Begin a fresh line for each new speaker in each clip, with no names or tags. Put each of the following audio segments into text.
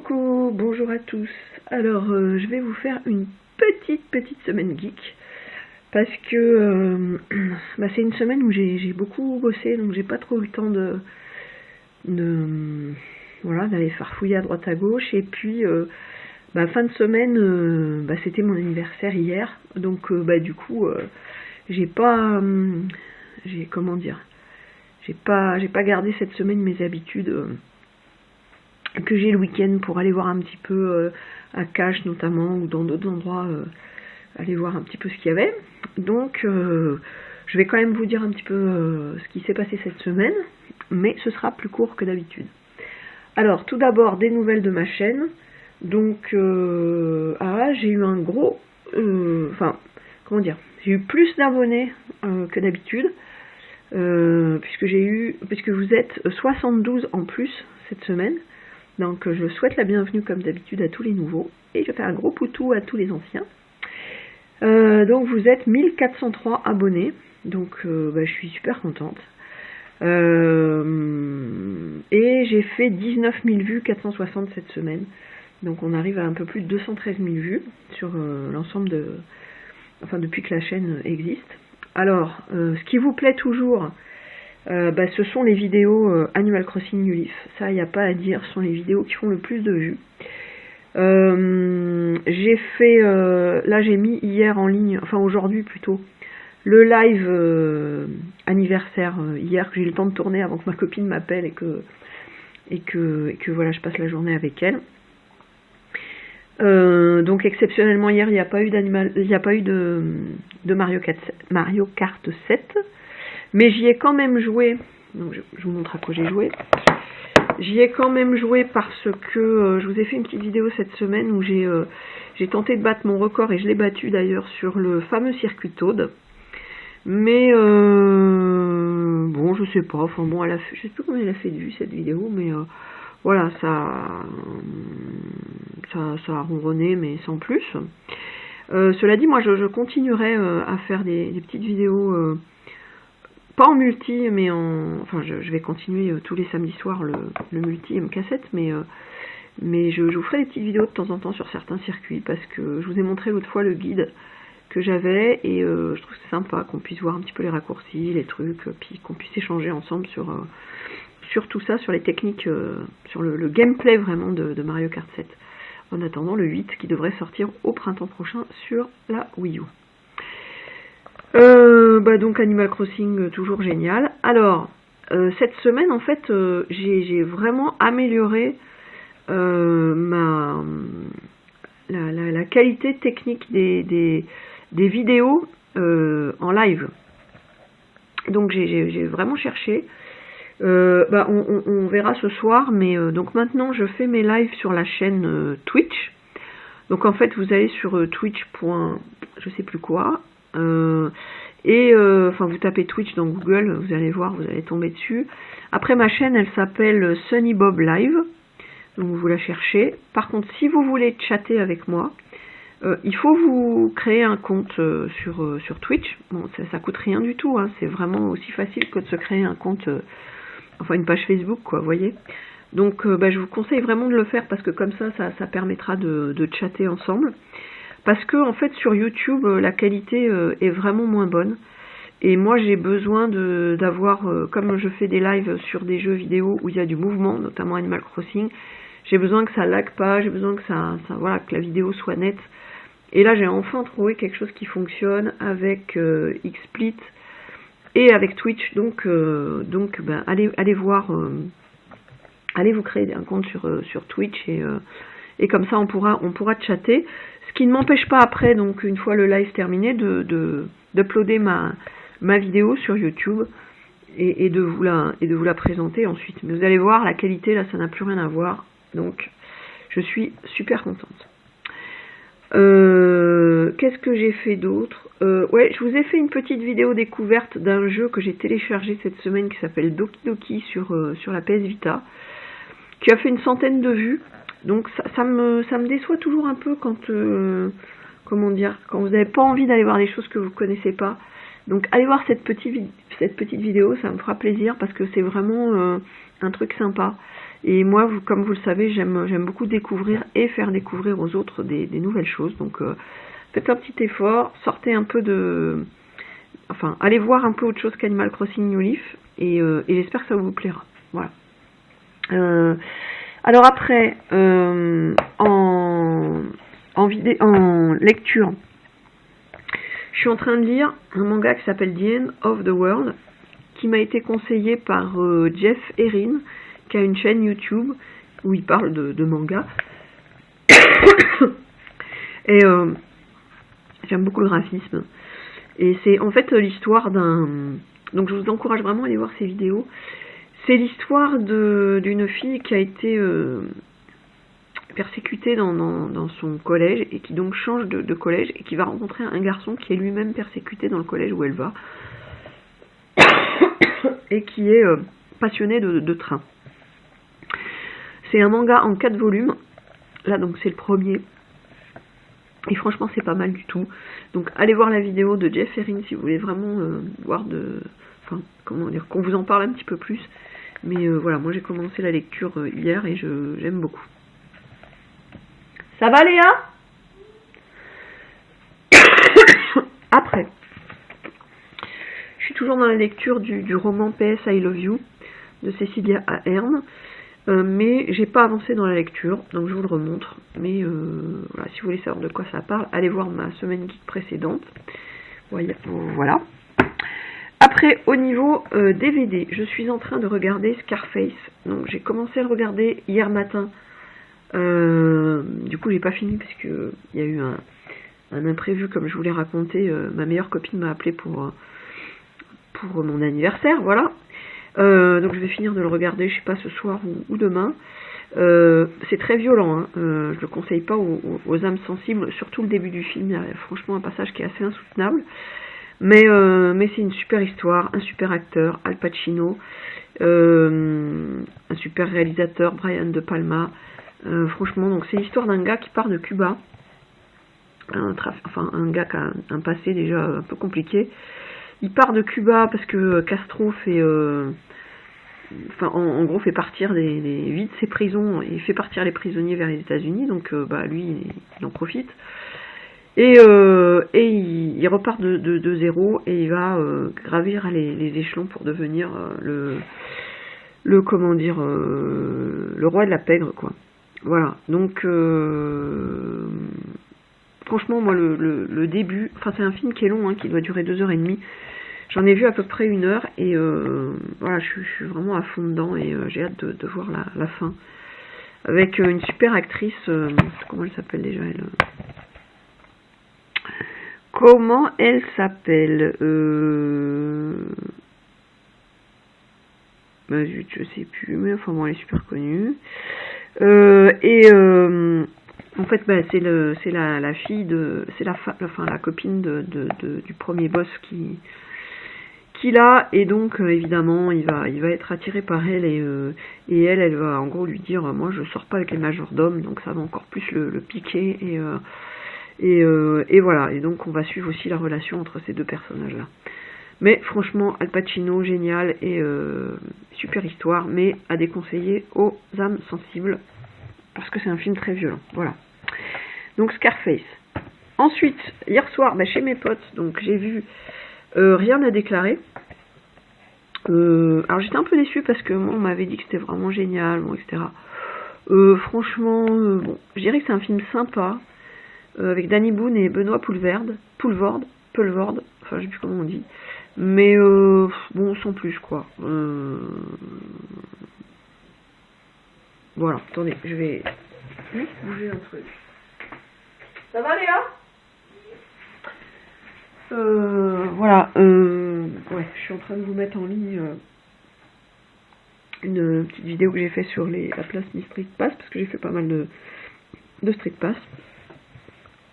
Coucou, bonjour à tous. Alors, je vais vous faire une petite semaine geek parce que c'est une semaine où j'ai beaucoup bossé, donc j'ai pas trop eu le temps voilà, d'aller farfouiller à droite à gauche. Et puis, fin de semaine, c'était mon anniversaire hier, donc du coup, j'ai pas, comment dire, j'ai pas gardé cette semaine mes habitudes. Que j'ai le week-end pour aller voir un petit peu à Cache notamment, ou dans d'autres endroits, aller voir un petit peu ce qu'il y avait. Donc je vais quand même vous dire un petit peu ce qui s'est passé cette semaine, mais ce sera plus court que d'habitude. Alors tout d'abord des nouvelles de ma chaîne. Donc j'ai eu un gros, j'ai eu plus d'abonnés que d'habitude, puisque vous êtes 72 en plus cette semaine. Donc je souhaite la bienvenue comme d'habitude à tous les nouveaux, et je fais un gros poutou à tous les anciens. Donc vous êtes 1403 abonnés, donc je suis super contente. Et j'ai fait 19 000 vues, 460 cette semaine. Donc on arrive à un peu plus de 213 000 vues sur l'ensemble depuis que la chaîne existe. Alors, ce qui vous plaît toujours, ce sont les vidéos Animal Crossing New Leaf. Ça, il n'y a pas à dire, ce sont les vidéos qui font le plus de vues. J'ai fait, là j'ai mis hier en ligne, aujourd'hui plutôt, le live anniversaire hier, que j'ai eu le temps de tourner avant que ma copine m'appelle et que voilà, je passe la journée avec elle. Donc exceptionnellement hier, il n'y a pas eu de Mario Kart 7. Mais j'y ai quand même joué, donc je vous montre à quoi j'ai joué. J'y ai quand même joué parce que je vous ai fait une petite vidéo cette semaine où j'ai tenté de battre mon record, et je l'ai battu d'ailleurs sur le fameux circuit Toad. Mais bon, je sais pas, je sais plus combien elle a fait de vues cette vidéo, mais voilà, ça a ronronné, mais sans plus. Cela dit, moi je continuerai à faire des petites vidéos. Pas en multi, mais je vais continuer tous les samedis soirs le multi MK7, mais je vous ferai des petites vidéos de temps en temps sur certains circuits, parce que je vous ai montré l'autre fois le guide que j'avais, et je trouve que c'est sympa qu'on puisse voir un petit peu les raccourcis, les trucs, puis qu'on puisse échanger ensemble sur tout ça, sur les techniques, sur le gameplay vraiment de Mario Kart 7. En attendant le 8 qui devrait sortir au printemps prochain sur la Wii U. Donc Animal Crossing, toujours génial. Alors, cette semaine, en fait, j'ai vraiment amélioré la qualité technique des vidéos en live. Donc j'ai vraiment cherché. On verra ce soir, mais donc maintenant je fais mes lives sur la chaîne Twitch. Donc en fait, vous allez sur Twitch. Je sais plus quoi. Vous tapez Twitch dans Google, vous allez voir, vous allez tomber dessus. Après, ma chaîne, elle s'appelle Sunny Bob Live, donc vous la cherchez. Par contre, si vous voulez chatter avec moi, il faut vous créer un compte sur Twitch. Bon, ça coûte rien du tout, hein. C'est vraiment aussi facile que de se créer un compte, une page Facebook, quoi, vous voyez. Donc je vous conseille vraiment de le faire, parce que comme ça permettra de chatter ensemble. Parce que en fait sur YouTube la qualité est vraiment moins bonne, et moi j'ai besoin d'avoir, comme je fais des lives sur des jeux vidéo où il y a du mouvement, notamment Animal Crossing, j'ai besoin que ça lag pas, j'ai besoin que que la vidéo soit nette. Et là j'ai enfin trouvé quelque chose qui fonctionne avec XSplit et avec Twitch, donc allez voir, allez vous créer un compte sur Twitch, et comme ça on pourra chatter. Ce qui ne m'empêche pas après, donc une fois le live terminé, d'uploader ma vidéo sur YouTube et de vous la présenter ensuite. Mais vous allez voir, la qualité là, ça n'a plus rien à voir. Donc je suis super contente. Qu'est-ce que j'ai fait d'autre? Je vous ai fait une petite vidéo découverte d'un jeu que j'ai téléchargé cette semaine qui s'appelle Doki Doki sur la PS Vita, qui a fait une 100aine de vues. Donc ça me déçoit toujours un peu quand quand vous n'avez pas envie d'aller voir des choses que vous connaissez pas. Donc allez voir cette petite vidéo, ça me fera plaisir, parce que c'est vraiment un truc sympa. Et moi, comme vous le savez, j'aime beaucoup découvrir et faire découvrir aux autres des nouvelles choses. Donc faites un petit effort, sortez un peu de... Enfin, allez voir un peu autre chose qu'Animal Crossing New Leaf, et j'espère que ça vous plaira. Voilà. Alors après, en lecture, je suis en train de lire un manga qui s'appelle The End of the World, qui m'a été conseillé par Jeff Erin, qui a une chaîne YouTube où il parle de manga. Et j'aime beaucoup le graphisme. Et c'est en fait l'histoire d'un... Donc je vous encourage vraiment à aller voir ces vidéos. C'est l'histoire d'une fille qui a été persécutée dans son collège et qui donc change de collège et qui va rencontrer un garçon qui est lui-même persécuté dans le collège où elle va et qui est passionné de train. C'est un manga en 4 volumes. Là donc c'est le premier. Et franchement c'est pas mal du tout. Donc allez voir la vidéo de Jeff Erin si vous voulez vraiment voir enfin comment dire, qu'on vous en parle un petit peu plus. Mais voilà, moi j'ai commencé la lecture hier et j'aime beaucoup. Ça va Léa? Après, je suis toujours dans la lecture du roman PS I Love You de Cecilia Ahern. Mais j'ai pas avancé dans la lecture, donc je vous le remontre. Mais voilà, si vous voulez savoir de quoi ça parle, allez voir ma semaine guide précédente. Voilà. Après, au niveau DVD, je suis en train de regarder Scarface. Donc j'ai commencé à le regarder hier matin. Du coup, j'ai pas fini parce que il y a eu un imprévu, comme je vous l'ai raconté. Ma meilleure copine m'a appelé pour mon anniversaire, voilà. Donc je vais finir de le regarder, je sais pas, ce soir ou demain. C'est très violent, hein. Je le conseille pas aux âmes sensibles, surtout le début du film. Il y a franchement un passage qui est assez insoutenable. Mais c'est une super histoire, un super acteur, Al Pacino, un super réalisateur, Brian De Palma. Franchement, donc c'est l'histoire d'un gars qui part de Cuba, un gars qui a un passé déjà un peu compliqué. Il part de Cuba parce que Castro fait, en gros, fait partir vide ses prisons et fait partir les prisonniers vers les États-Unis. Donc, lui, il en profite. Et il repart de zéro et il va gravir les échelons pour devenir le roi de la pègre, quoi. Voilà. Donc, franchement, moi, le début, enfin, c'est un film qui est long, hein, qui doit durer 2h30. J'en ai vu à peu près 1 heure et voilà, je suis vraiment à fond dedans et j'ai hâte de voir la fin. Avec une super actrice, comment elle s'appelle déjà elle? Comment elle s'appelle je sais plus, mais enfin bon, elle est super connue. En fait, c'est la fille c'est la copine du premier boss qu'il a, et donc évidemment il va être attiré par elle et elle va en gros lui dire moi je sors pas avec les majordomes, donc ça va encore plus le piquer et voilà, et donc on va suivre aussi la relation entre ces deux personnages là. Mais franchement, Al Pacino, génial, et super histoire, mais à déconseiller aux âmes sensibles, parce que c'est un film très violent. Voilà. Donc Scarface. Ensuite, hier soir, chez mes potes, donc j'ai vu Rien à déclarer. Alors j'étais un peu déçue parce que moi on m'avait dit que c'était vraiment génial, bon, etc. Franchement, bon, je dirais que c'est un film sympa, avec Danny Boone et Benoît Poulvord, enfin je sais plus comment on dit. Mais bon, sans plus, quoi. Voilà, attendez, je vais juste bouger un truc. Ça va, Léa? Voilà, ouais, je suis en train de vous mettre en ligne une petite vidéo que j'ai fait sur la place des Street Pass, parce que j'ai fait pas mal de Street Pass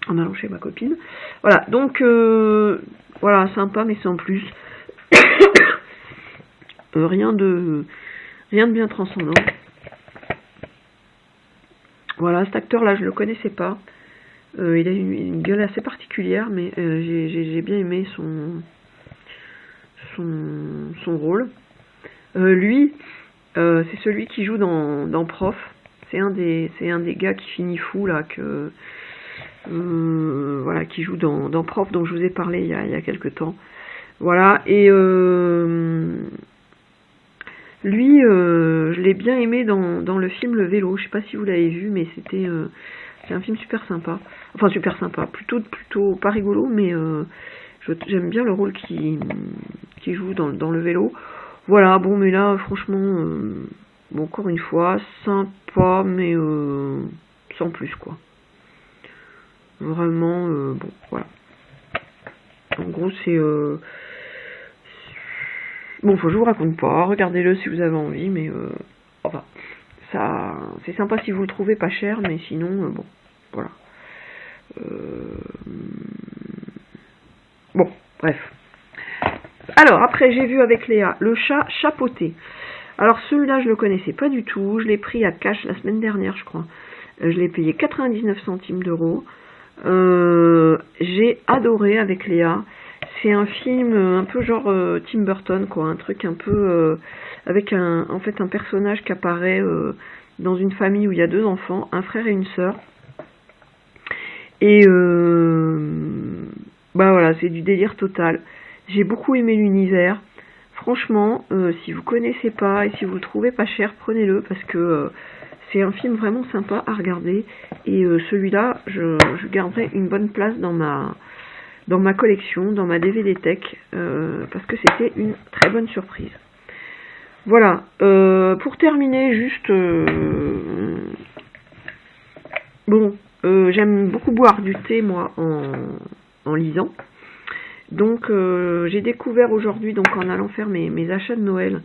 en allant chez ma copine. Voilà, donc voilà, sympa, mais sans plus. Rien de bien transcendant. Voilà, cet acteur là je le connaissais pas. Il a une gueule assez particulière, mais j'ai bien aimé son rôle. Lui, C'est celui qui joue dans Prof. C'est un des gars qui finit fou là, voilà, qui joue dans Prof, dont je vous ai parlé il y a quelques temps. Voilà, et lui, je l'ai bien aimé dans le film Le Vélo. Je sais pas si vous l'avez vu, mais c'est un film super sympa. Enfin, super sympa, plutôt pas rigolo, mais j'aime bien le rôle qu'il joue dans Le Vélo. Voilà, bon, mais là, franchement, bon, encore une fois, sympa, mais sans plus, quoi. Vraiment, bon, voilà. En gros, c'est... Bon, enfin, je vous raconte pas, regardez-le si vous avez envie, mais enfin, ça, c'est sympa si vous le trouvez pas cher, mais sinon, bon, voilà. Bon, bref. Alors, après, j'ai vu avec Léa le chat chapeauté. Alors, celui-là, je le connaissais pas du tout. Je l'ai pris à cash la semaine dernière, je crois. Je l'ai payé 99 centimes d'euros. J'ai adoré avec Léa. C'est un film un peu genre Tim Burton, quoi. Un truc un peu avec en fait un personnage qui apparaît dans une famille où il y a 2 enfants, un frère et une sœur. Et bah voilà, c'est du délire total. J'ai beaucoup aimé l'univers. Franchement, si vous connaissez pas et si vous le trouvez pas cher, prenez-le parce que c'est un film vraiment sympa à regarder. Et celui-là, je garderai une bonne place dans ma collection, dans ma DVD Tech, parce que c'était une très bonne surprise. Voilà, pour terminer, juste... bon, j'aime beaucoup boire du thé, moi, en lisant. Donc, j'ai découvert aujourd'hui, donc en allant faire mes achats de Noël,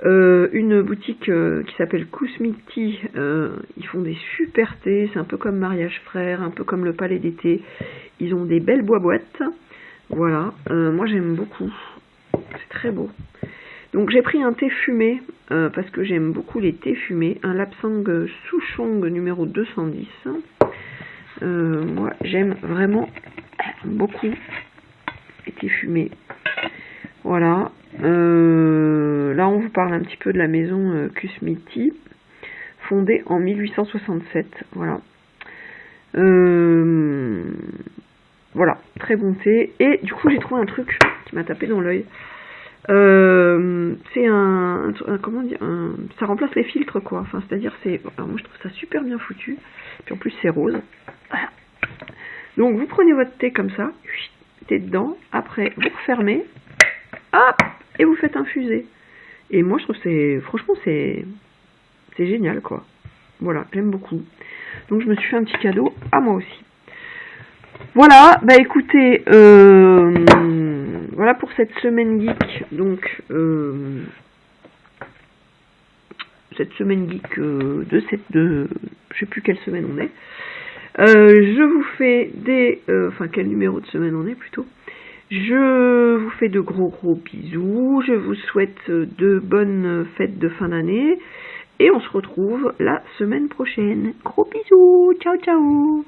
une boutique qui s'appelle Kousmiti. Ils font des super thés, c'est un peu comme Mariage Frère, un peu comme le Palais d'été. Ils ont des belles boîtes. Voilà, moi j'aime beaucoup. C'est très beau. Donc j'ai pris un thé fumé, parce que j'aime beaucoup les thés fumés. Un Lapsang Souchong numéro 210. Moi j'aime vraiment beaucoup les thés fumés. Voilà. Là on vous parle un petit peu de la maison Kousmiti, fondée en 1867. Voilà. Voilà, très bon thé. Et du coup j'ai trouvé un truc qui m'a tapé dans l'œil. C'est comment dire, ça remplace les filtres, quoi. Enfin, c'est-à-dire, moi je trouve ça super bien foutu. Puis en plus c'est rose. Voilà. Donc vous prenez votre thé comme ça, mettez dedans. Après vous refermez, hop, et vous faites infuser. Et moi je trouve franchement c'est génial, quoi. Voilà, j'aime beaucoup. Donc je me suis fait un petit cadeau à moi aussi. Voilà, bah écoutez, voilà pour cette semaine geek. Donc cette semaine geek je sais plus quelle semaine on est. Je vous fais enfin quel numéro de semaine on est plutôt. Je vous fais de gros bisous. Je vous souhaite de bonnes fêtes de fin d'année. Et on se retrouve la semaine prochaine. Gros bisous. Ciao, ciao.